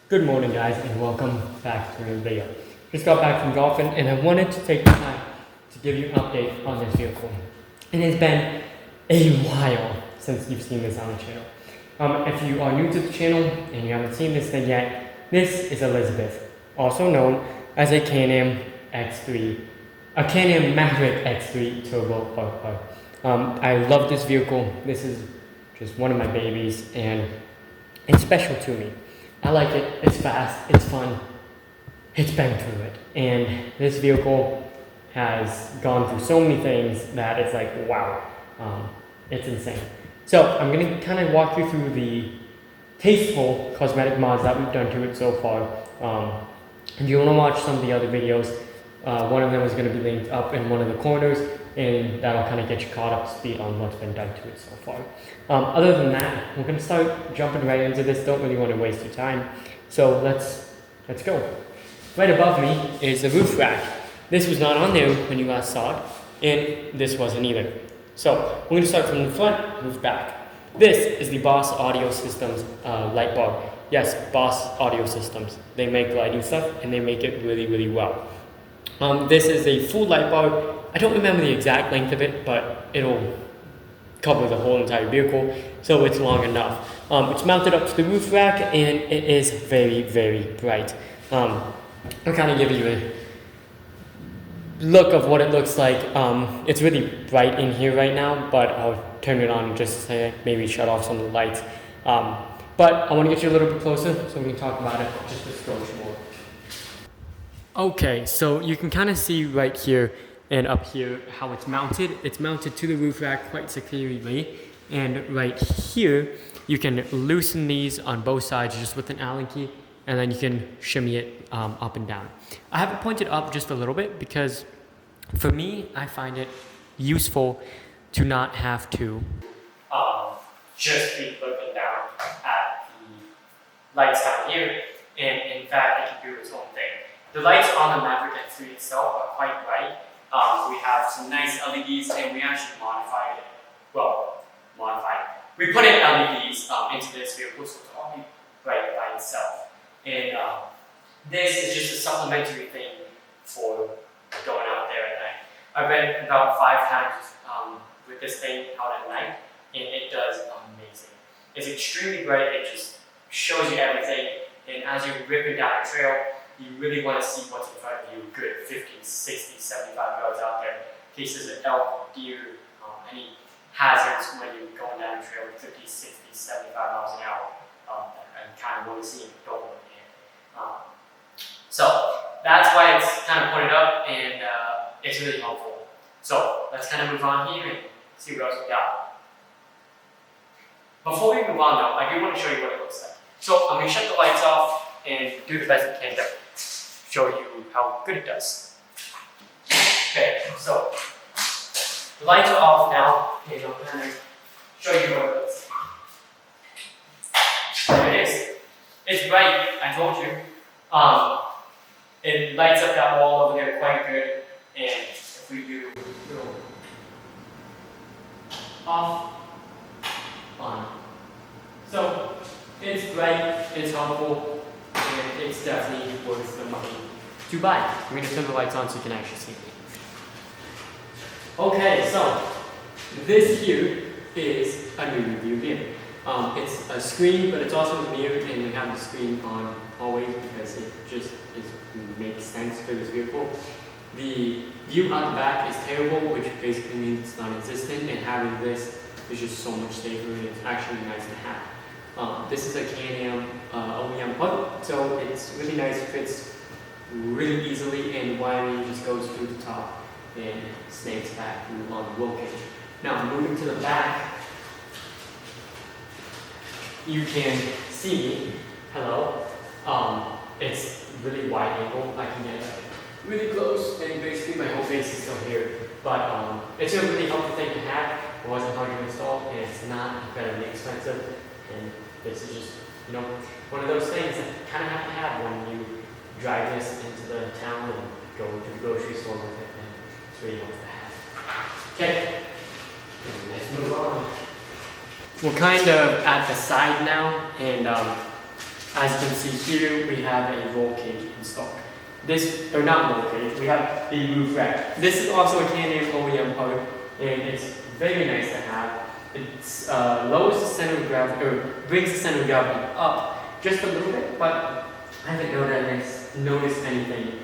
Good morning guys and welcome back to another video. Just got back from golfing and I wanted to take the time to give you an update on this vehicle. It has been a while since you've seen this on the channel. If you are new to the channel and you haven't seen this thing yet, this is Elizabeth, also known as a Can-Am X3, a Can-Am Maverick X3 Turbo R. I love this vehicle. This is just one of my babies and it's special to me. I like it, it's fast, it's fun, it's been through it. And this vehicle has gone through so many things that it's like, wow, it's insane. So I'm gonna kind of walk you through the tasteful cosmetic mods that we've done to it so far. If you wanna watch some of the other videos, one of them is gonna be linked up in one of the corners, and that'll kind of get you caught up to speed on what's been done to it so far. Other than that, we're gonna start jumping right into this. Don't really want to waste your time, so let's go. Right above me is the roof rack. This was not on there when you last saw it, and this wasn't either. So we're gonna start from the front, move back. This is the Boss Audio Systems light bar. Yes, Boss Audio Systems. They make lighting stuff, and they make it really, really well. This is a full light bar. I don't remember the exact length of it, but it'll cover the whole entire vehicle, so it's long enough. It's mounted up to the roof rack, and it is very, very bright. I'll kind of give you a look of what it looks like. It's really bright in here right now, but I'll turn it on just to maybe shut off some of the lights. But I want to get you a little bit closer so we can talk about it just a skosh more. Okay, so you can kind of see right here and up here how it's mounted. It's mounted to the roof rack quite securely, and right here you can loosen these on both sides just with an Allen key, and then you can shimmy it up and down. I have it pointed up just a little bit because for me, I find it useful to not have to just be looking down at the lights down here, and in fact it can do its own thing. The lights on the Maverick X3 itself are quite bright. We have some nice LEDs, and we actually modified it. Well, we put in LEDs into this vehicle, so it's all bright by itself. And this is just a supplementary thing for going out there at night. I've been about 5 times with this thing out at night, and it does amazing. It's extremely bright. It just shows you everything, and as you're ripping down a trail, you really want to see what's in front of you, good 50, 60, 75 yards out there, in case there's an elk, deer, any hazards when you're going down the trail with 50, 60, 75 miles an hour, and kind of want to see it go in there. So that's why it's kind of pointed up, and it's really helpful. So let's kind of move on here and see what else we got. Before we move on though, I do want to show you what it looks like. So I'm going to shut the lights off and do the best I can to show you how good it does. Okay, so the lights are off now, and I'll kind of show you what it looks like. There it is. It's bright, I told you. It lights up that wall over there quite good, and if we do off, on. So it's bright, it's helpful, and it's definitely worth the money to buy. I'm going to turn the lights on so you can actually see me. Okay, so this here is a new review mirror. It's a screen, but it's also a mirror, and we have the screen on always because it just makes sense for this vehicle. The view on the back is terrible, which basically means it's non-existent, and having this is just so much safer, and it's actually nice to have. This is a Can-Am OEM plug, so it's really nice, fits really easily, and wiring just goes through the top and snaps back on the roll cage. Now moving to the back, you can see, hello, it's really wide angle. I can get really close, and basically my whole face is still here. But it's a really helpful thing to have. It wasn't hard to install, and it's not incredibly expensive. And this is just, one of those things that you kind of have to have when you drive this into the town and go to the grocery store with it, and it's really nice to have. Okay, let's move on. We're kind of at the side now, and As you can see here, we have a roll cage installed. This, or not roll cage, we have the roof rack. This is also a Canon OEM part, and it's very nice to have. It's lowers the center of gravity, or brings the center of gravity up just a little bit, but I haven't noticed anything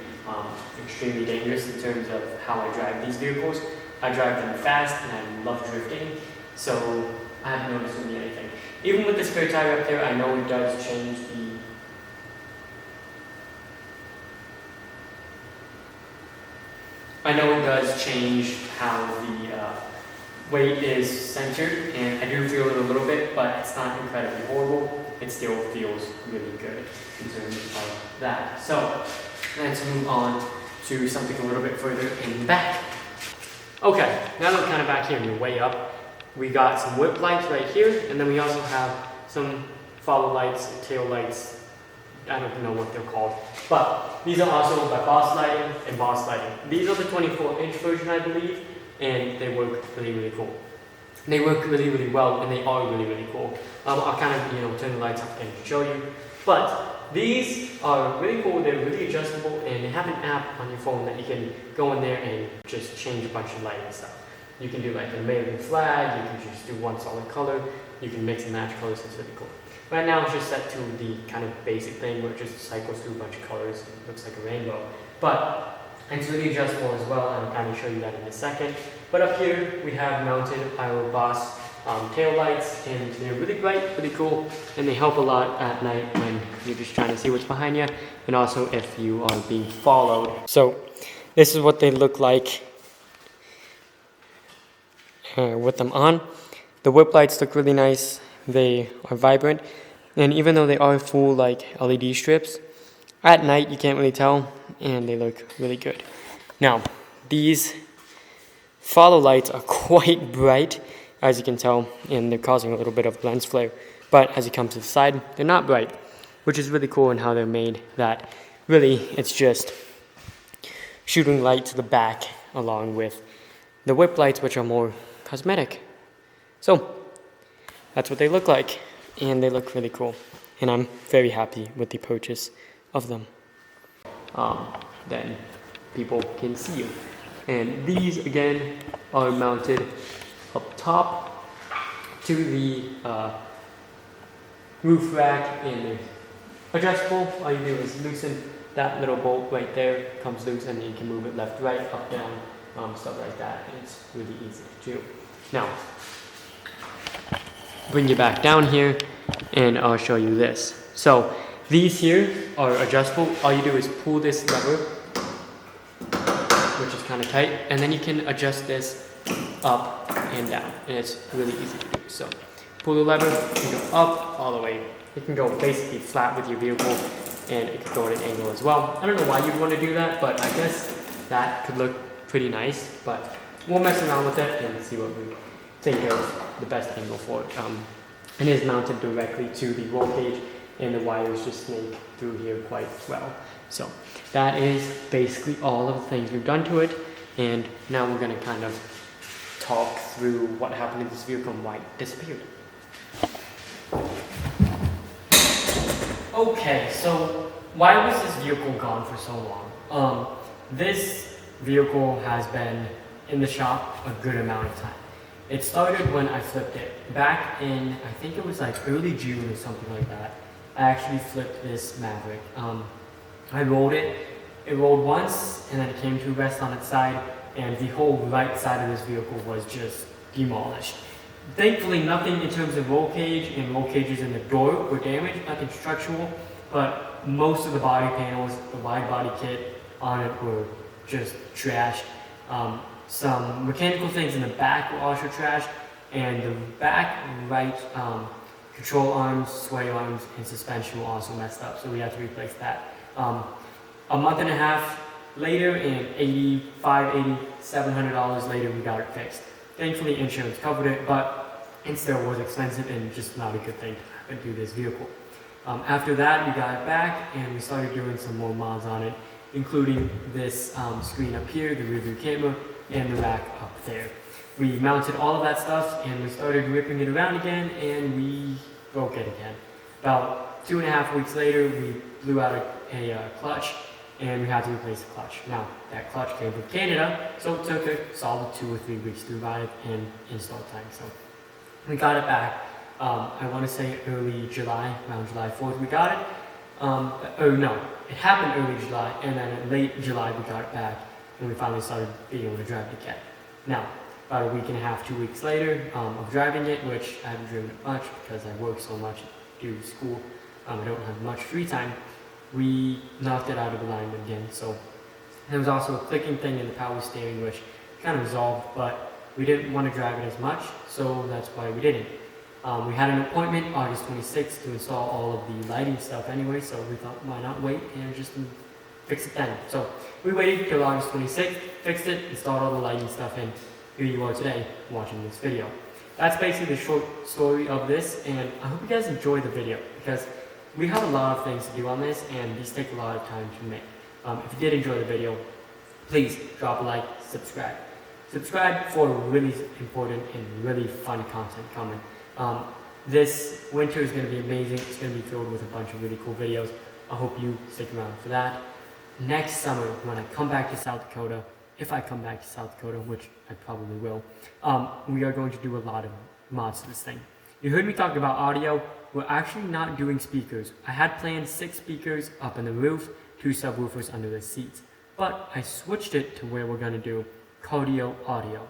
extremely dangerous in terms of how I drive these vehicles. I drive them fast and I love drifting, so I haven't noticed really anything. Even with the spare tire up there, I know it does change how the weight is centered, and I do feel it a little bit, but it's not incredibly horrible. It still feels really good in terms of that. So let's move on to something a little bit further in the back. Okay, now that we're kind of back here and you're way up, we got some whip lights right here, and then we also have some follow lights, tail lights. I don't know what they're called, but these are also by Boss Lighting and Boss Lighting. These are the 24-inch version, I believe, and they work really, really cool. They work really, really well, and they are really, really cool. I'll kind of, turn the lights up again to show you. But these are really cool. They're really adjustable, and they have an app on your phone that you can go in there and just change a bunch of lighting stuff. You can do like an American flag. You can just do one solid color. You can mix and match colors. It's really cool. Right now, it's just set to the kind of basic thing where it just cycles through a bunch of colors. It looks like a rainbow, but it's really adjustable as well. I'll kind of show you that in a second. But up here, we have mounted our Boss tail lights, and they're really bright, really cool, and they help a lot at night when you're just trying to see what's behind you, and also if you are being followed. So this is what they look like with them on. The whip lights look really nice. They are vibrant, and even though they are full like LED strips, at night you can't really tell, and they look really good. Now, these follow lights are quite bright, as you can tell, and they're causing a little bit of lens flare. But as you come to the side, they're not bright, which is really cool in how they're made, that really it's just shooting light to the back along with the whip lights, which are more cosmetic. So that's what they look like, and they look really cool, and I'm very happy with the purchase of them. Then people can see you. And these again are mounted up top to the roof rack, and they're adjustable. All you do is loosen that little bolt right there, comes loose, and then you can move it left, right, up, down, stuff like that. And it's really easy to do. Now, bring you back down here, and I'll show you this. So these here are adjustable. All you do is pull this lever, which is kind of tight, and then you can adjust this up and down, and it's really easy to do. So pull the lever, you can go up all the way. You can go basically flat with your vehicle, and it can go at an angle as well. I don't know why you'd want to do that, but I guess that could look pretty nice, but we'll mess around with it and see what we think is the best angle for it. It is mounted directly to the roll cage, and the wires just snake through here quite well. So that is basically all of the things we've done to it, and now we're going to kind of talk through what happened to this vehicle and why it disappeared. Okay, so why was this vehicle gone for so long? This vehicle has been in the shop a good amount of time. It started when I flipped it. Back in, I think it was like early June or something like that, I actually flipped this Maverick. I rolled it. It rolled once, and then it came to rest on its side, and the whole right side of this vehicle was just demolished. Thankfully, nothing in terms of roll cage and roll cages in the door were damaged, nothing structural, but most of the body panels, the wide body kit on it were just trashed. Some mechanical things in the back were also trashed, and the back right control arms, sway arms, and suspension were also messed up, so we had to replace that. A month and a half later, and $700 later, we got it fixed. Thankfully, insurance covered it, but it still was expensive and just not a good thing to happen to this vehicle. After that, we got it back, and we started doing some more mods on it, including this screen up here, the rear view camera, and the rack up there. We mounted all of that stuff, and we started ripping it around again, and we broke it again. About 2.5 weeks later, we blew out a clutch, and we had to replace the clutch. Now, that clutch came from Canada, so it took a solid 2 or 3 weeks to arrive and install time. So we got it back, I want to say early July, around July 4th we got it. Or no, it happened early July, and then in late July we got it back, and we finally started being able to drive it again. Now, about a week and a half, 2 weeks later of driving it, which I haven't driven it much because I work so much, do school, I don't have much free time, we knocked it out of alignment again. So there was also a clicking thing in the power steering, which kind of resolved, but we didn't want to drive it as much, so that's why we didn't. We had an appointment August 26th to install all of the lighting stuff anyway, so we thought, why not wait and just fix it then. So we waited till August 26th, fixed it, installed all the lighting stuff, and here you are today watching this video. That's basically the short story of this, and I hope you guys enjoy the video, because we have a lot of things to do on this, and these take a lot of time to make. If you did enjoy the video, please drop a like, subscribe. Subscribe for really important and really fun content coming. This winter is going to be amazing. It's going to be filled with a bunch of really cool videos. I hope you stick around for that. Next summer, when I come back to South Dakota, if I come back to South Dakota, which I probably will, we are going to do a lot of mods to this thing. You heard me talk about audio. We're actually not doing speakers. I had planned 6 speakers up in the roof, 2 subwoofers under the seats, but I switched it to where we're going to do cardio audio.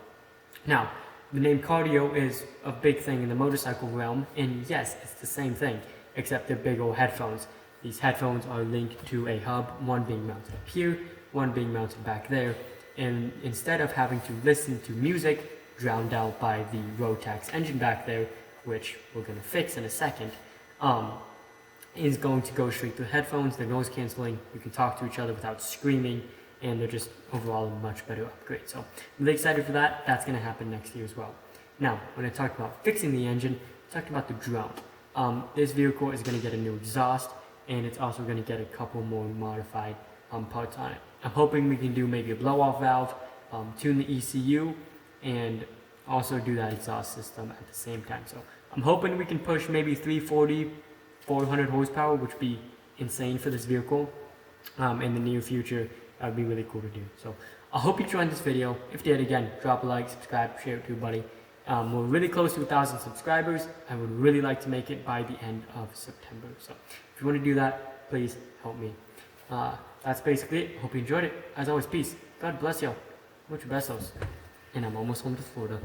Now, the name cardio is a big thing in the motorcycle realm, and yes, it's the same thing, except they're big old headphones. These headphones are linked to a hub, one being mounted up here, one being mounted back there, and instead of having to listen to music drowned out by the Rotax engine back there, which we're going to fix in a second, is going to go straight to headphones. They're noise canceling, you can talk to each other without screaming, and they're just overall a much better upgrade. So I'm really excited for that. That's going to happen next year as well. Now, when I talked about fixing the engine, I talked about the drone. This vehicle is going to get a new exhaust, and it's also going to get a couple more modified parts on it. I'm hoping we can do maybe a blow-off valve, tune the ECU, and also do that exhaust system at the same time. So I'm hoping we can push maybe 340, 400 horsepower, which would be insane for this vehicle in the near future. That would be really cool to do. So I hope you enjoyed this video. If you did, again, drop a like, subscribe, share it to a buddy. We're really close to 1,000 subscribers. I would really like to make it by the end of September. So if you want to do that, please help me. That's basically it. Hope you enjoyed it. As always, peace. God bless you. Muchos besos. And I'm almost home to Florida.